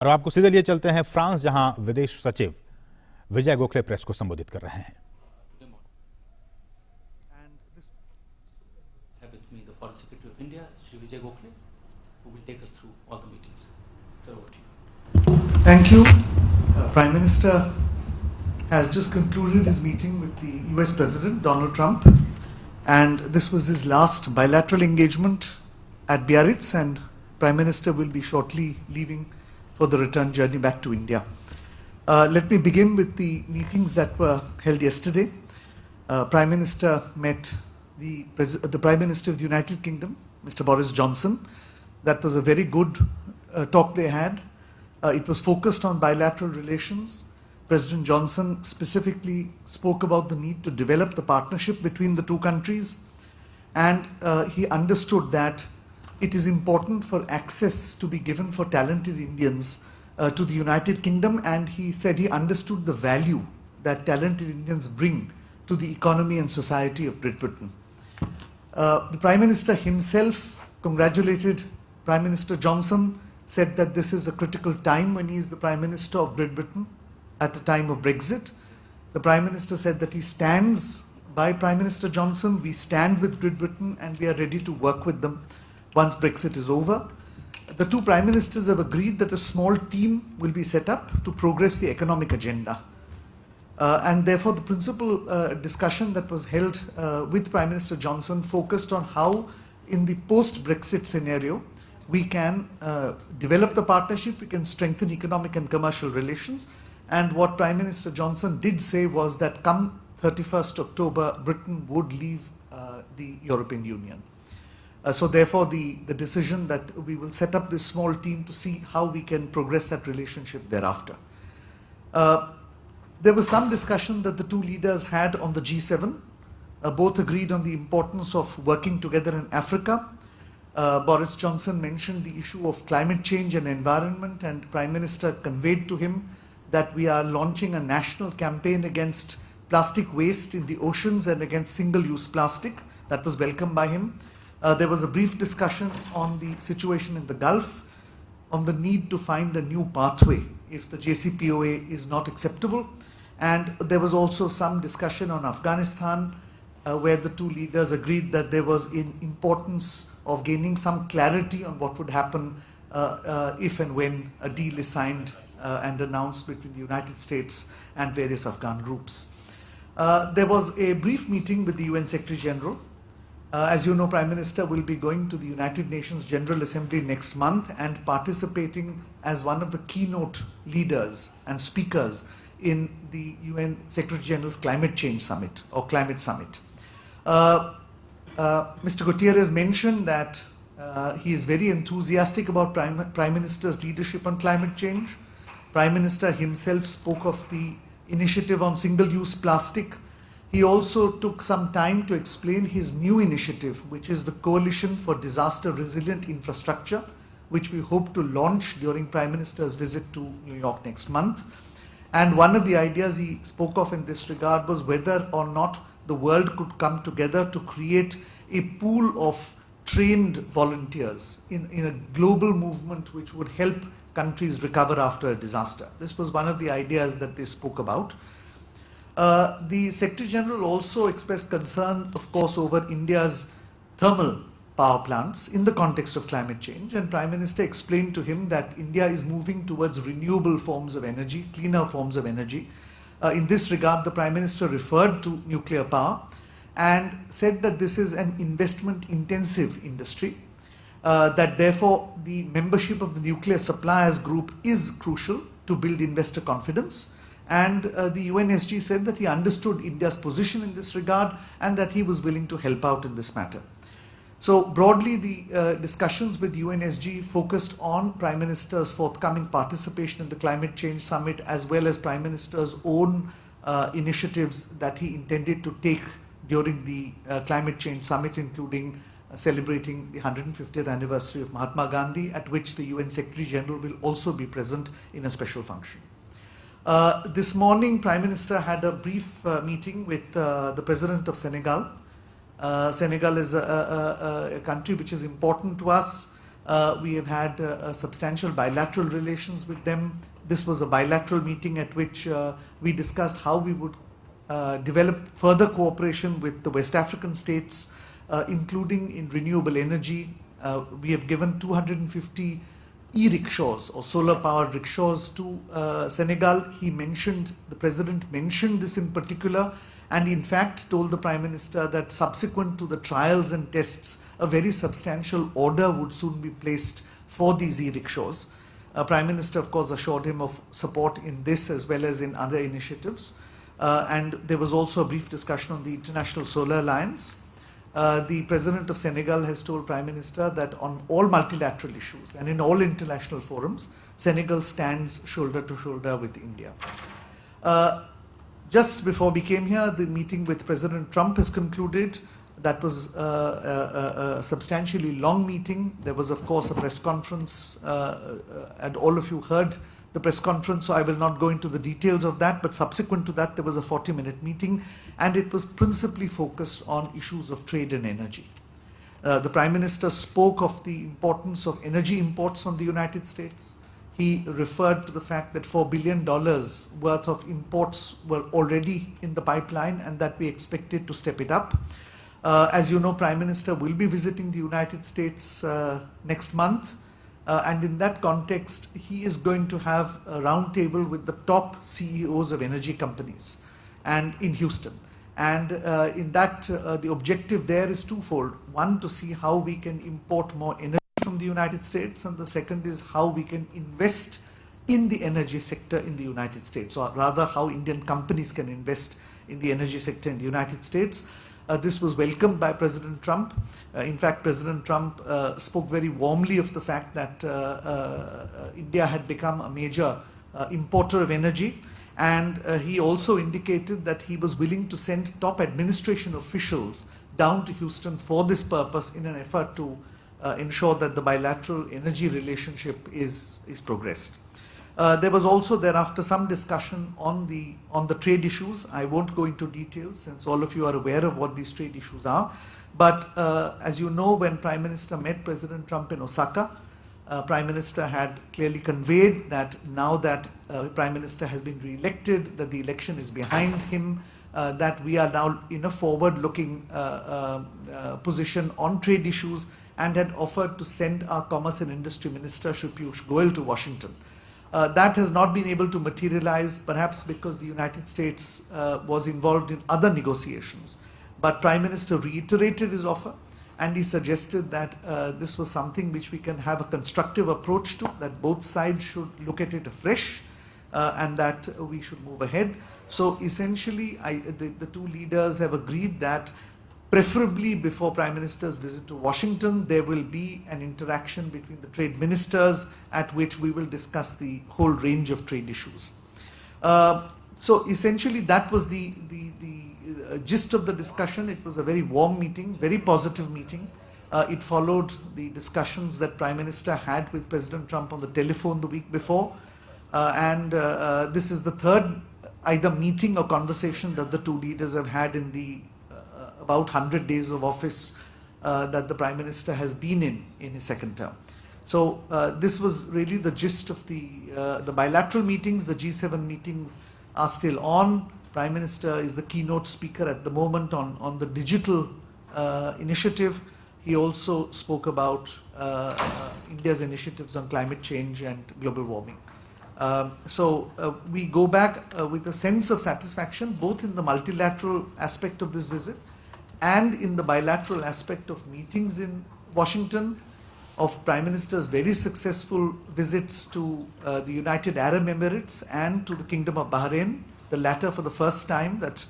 और आपको सीधे लिए चलते हैं फ्रांस, जहां विदेश सचिव विजय गोखले प्रेस को संबोधित कर रहे हैं। With me, the Foreign Secretary of India, Shri Vijay Gokhale, who will take us through all the meetings. Sir, over to you. Thank you. Prime Minister has just concluded his meeting with the US President, Donald Trump, and this was his last bilateral engagement at Biarritz, and Prime Minister will be shortly leaving for the return journey back to India. Let me begin with the meetings that were held yesterday. Prime Minister met the Prime Minister of the United Kingdom, Mr. Boris Johnson. That was a very good talk they had. It was focused on bilateral relations. President Johnson specifically spoke about the need to develop the partnership between the two countries, and he understood that it is important for access to be given for talented Indians to the United Kingdom, and he said he understood the value that talented Indians bring to the economy and society of Great Britain. The Prime Minister himself congratulated Prime Minister Johnson, said that this is a critical time when he is the Prime Minister of Great Britain at the time of Brexit. The Prime Minister said that he stands by Prime Minister Johnson. We stand with Great Britain and we are ready to work with them once Brexit is over. The two Prime Ministers have agreed that a small team will be set up to progress the economic agenda. And therefore the principal discussion that was held with Prime Minister Johnson focused on how in the post-Brexit scenario we can develop the partnership, we can strengthen economic and commercial relations. And what Prime Minister Johnson did say was that come 31st October, Britain would leave the European Union. So therefore the decision that we will set up this small team to see how we can progress that relationship thereafter. There was some discussion that the two leaders had on the G7. Both agreed on the importance of working together in Africa. Boris Johnson mentioned the issue of climate change and environment, and Prime Minister conveyed to him that we are launching a national campaign against plastic waste in the oceans and against single-use plastic. That was welcomed by him. There was a brief discussion on the situation in the Gulf, on the need to find a new pathway if the JCPOA is not acceptable. And there was also some discussion on Afghanistan, where the two leaders agreed that there was an importance of gaining some clarity on what would happen if and when a deal is signed and announced between the United States and various Afghan groups. There was a brief meeting with the UN Secretary General. As you know, Prime Minister will be going to the United Nations General Assembly next month and participating as one of the keynote leaders and speakers in the UN Secretary General's Climate Change Summit or Climate Summit. Mr. Gutierrez mentioned that he is very enthusiastic about Prime Minister's leadership on climate change. Prime Minister himself spoke of the initiative on single-use plastic. He also took some time to explain his new initiative, which is the Coalition for Disaster Resilient Infrastructure, which we hope to launch during Prime Minister's visit to New York next month. And one of the ideas he spoke of in this regard was whether or not the world could come together to create a pool of trained volunteers in a global movement which would help countries recover after a disaster. This was one of the ideas that they spoke about. The Secretary General also expressed concern, of course, over India's thermal power plants in the context of climate change, and Prime Minister explained to him that India is moving towards renewable forms of energy, cleaner forms of energy. In this regard, the Prime Minister referred to nuclear power and said that this is an investment-intensive industry, that therefore the membership of the Nuclear Suppliers Group is crucial to build investor confidence. And the UNSG said that he understood India's position in this regard and that he was willing to help out in this matter. So broadly, the discussions with UNSG focused on Prime Minister's forthcoming participation in the Climate Change Summit, as well as Prime Minister's own initiatives that he intended to take during the Climate Change Summit, including celebrating the 150th anniversary of Mahatma Gandhi, at which the UN Secretary General will also be present in a special function. This morning, Prime Minister had a brief meeting with the President of Senegal. Senegal is a country which is important to us. We have had substantial bilateral relations with them. This was a bilateral meeting at which we discussed how we would develop further cooperation with the West African states, including in renewable energy. We have given 250 e-rickshaws or solar-powered rickshaws to Senegal. The president mentioned this in particular, and in fact told the Prime Minister that subsequent to the trials and tests, a very substantial order would soon be placed for these e-rickshaws. Prime Minister, of course, assured him of support in this as well as in other initiatives. And there was also a brief discussion on the International Solar Alliance. The President of Senegal has told Prime Minister that on all multilateral issues and in all international forums, Senegal stands shoulder to shoulder with India. Just before we came here, the meeting with President Trump has concluded. That was a substantially long meeting. There was, of course, a press conference, and all of you heard the press conference, so I will not go into the details of that, but subsequent to that, there was a 40-minute meeting, and it was principally focused on issues of trade and energy. The Prime Minister spoke of the importance of energy imports from the United States. He referred to the fact that $4 billion worth of imports were already in the pipeline and that we expected to step it up. As you know, Prime Minister will be visiting the United States next month. And in that context, he is going to have a roundtable with the top CEOs of energy companies and in Houston. And in that, the objective there is twofold. One, to see how we can import more energy from the United States, and the second is how we can invest in the energy sector in the United States, or rather how Indian companies can invest in the energy sector in the United States. This was welcomed by President Trump. In fact, President Trump spoke very warmly of the fact that India had become a major importer of energy, and he also indicated that he was willing to send top administration officials down to Houston for this purpose in an effort to ensure that the bilateral energy relationship is progressed. There was also thereafter some discussion on the trade issues. I won't go into details since all of you are aware of what these trade issues are. But as you know, when Prime Minister met President Trump in Osaka, Prime Minister had clearly conveyed that now that Prime Minister has been re-elected, that the election is behind him, that we are now in a forward-looking position on trade issues, and had offered to send our Commerce and Industry Minister Shri Piyush Goyal to Washington. That has not been able to materialize, perhaps because the United States was involved in other negotiations. But Prime Minister reiterated his offer, and he suggested that this was something which we can have a constructive approach to, that both sides should look at it afresh, and that we should move ahead. So essentially, the two leaders have agreed that preferably before Prime Minister's visit to Washington, there will be an interaction between the trade ministers at which we will discuss the whole range of trade issues. So essentially that was the gist of the discussion. It was a very warm meeting, very positive meeting. It followed the discussions that Prime Minister had with President Trump on the telephone the week before. And this is the third either meeting or conversation that the two leaders have had in the about 100 days of office that the Prime Minister has been in his second term. So this was really the gist of the bilateral meetings. The G7 meetings are still on. Prime Minister is the keynote speaker at the moment on the digital initiative. He also spoke about India's initiatives on climate change and global warming. So we go back with a sense of satisfaction, both in the multilateral aspect of this visit and in the bilateral aspect of meetings in Washington, of Prime Minister's very successful visits to the United Arab Emirates and to the Kingdom of Bahrain, the latter for the first time that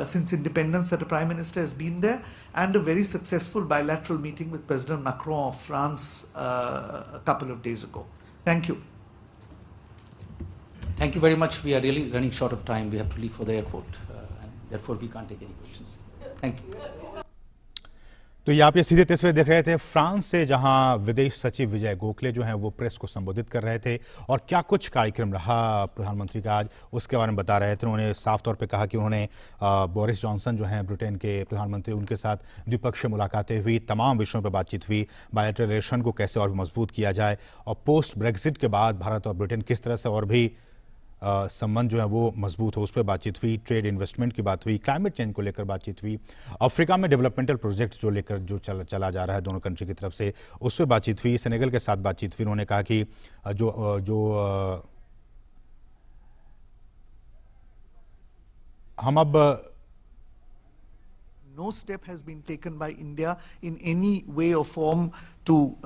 since independence that a Prime Minister has been there, and a very successful bilateral meeting with President Macron of France a couple of days ago. Thank you. Thank you very much. We are really running short of time. We have to leave for the airport, and therefore we can't take any questions. Thank you. तो ये आप ये सीधे तस्वीर देख रहे थे France से, जहां विदेश सचिव विजय गोखले जो हैं वो प्रेस को संबोधित कर रहे थे और क्या कुछ कार्यक्रम रहा प्रधानमंत्री का आज उसके बारे में बता रहे थे। उन्होंने साफ तौर पे कहा कि उन्होंने बोरिस जॉनसन जो हैं ब्रिटेन के प्रधानमंत्री, उनके साथ द्विपक्षीय मुलाकातें हुई, तमाम विषयों पर बातचीत हुई, बायलैटरल रिलेशन को कैसे और भी मजबूत किया जाए और पोस्ट ब्रेक्जिट के बाद भारत और ब्रिटेन किस तरह से और भी संबंध जो है वो मजबूत हो, उस पर बातचीत हुई। ट्रेड इन्वेस्टमेंट की बात हुई, क्लाइमेट चेंज को लेकर बातचीत हुई, अफ्रीका में डेवलपमेंटल प्रोजेक्ट जो लेकर जो चला जा रहा है दोनों कंट्री की तरफ से, उस पर बातचीत हुई। सेनेगल के साथ बातचीत हुई। उन्होंने कहा कि हम अब No step has been taken by India in any way or form to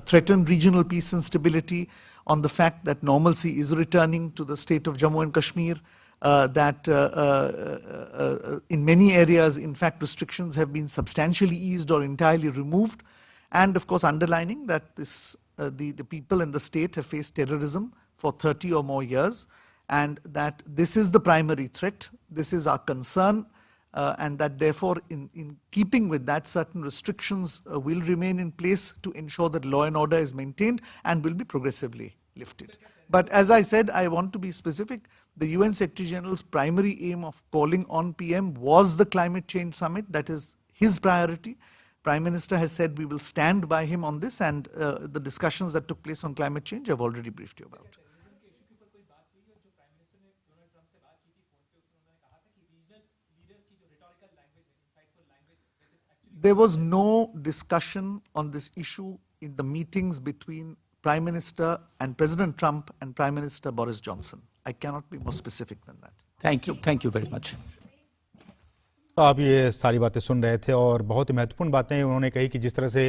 threaten regional peace and stability, on the fact that normalcy is returning to the state of Jammu and Kashmir, that in many areas, in fact, restrictions have been substantially eased or entirely removed, and of course underlining that the people in the state have faced terrorism for 30 or more years, and that this is the primary threat, this is our concern, and that therefore in keeping with that, certain restrictions will remain in place to ensure that law and order is maintained and will be progressively lifted. But as I said, I want to be specific. The UN Secretary General's primary aim of calling on PM was the climate change summit. That is his priority. Prime Minister has said we will stand by him on this, and the discussions that took place on climate change I've already briefed you about. There was no discussion on this issue in the meetings between Prime Minister and President Trump and Prime Minister Boris Johnson. I cannot be more specific than that. Thank you very much. तो आप ये सारी बातें सुन रहे थे और बहुत ही महत्वपूर्ण बातें उन्होंने कही कि जिस तरह से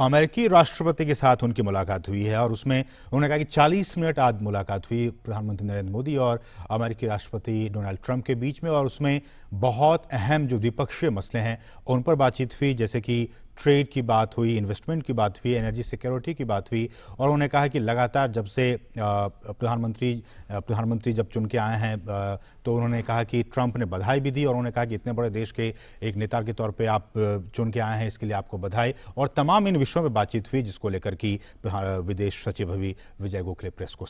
अमेरिकी राष्ट्रपति के साथ उनकी मुलाकात हुई है और उसमें उन्होंने कहा कि 40 मिनट आज मुलाकात हुई प्रधानमंत्री नरेंद्र मोदी और अमेरिकी राष्ट्रपति डोनाल्ड ट्रंप के बीच में, और उसमें बहुत अहम जो द्विपक्षीय मसले हैं उन पर बातचीत हुई, जैसे कि ट्रेड की बात हुई, इन्वेस्टमेंट की बात हुई, एनर्जी सिक्योरिटी की बात हुई। और उन्होंने कहा कि लगातार जब से प्रधानमंत्री जब चुन के आए हैं तो उन्होंने कहा कि ट्रंप ने बधाई भी दी और उन्होंने कहा कि इतने बड़े देश के एक नेता के तौर पे आप चुन के आए हैं, इसके लिए आपको बधाई। और तमाम इन विषयों में बातचीत हुई जिसको लेकर कि विदेश सचिव विजय गोखले प्रेस को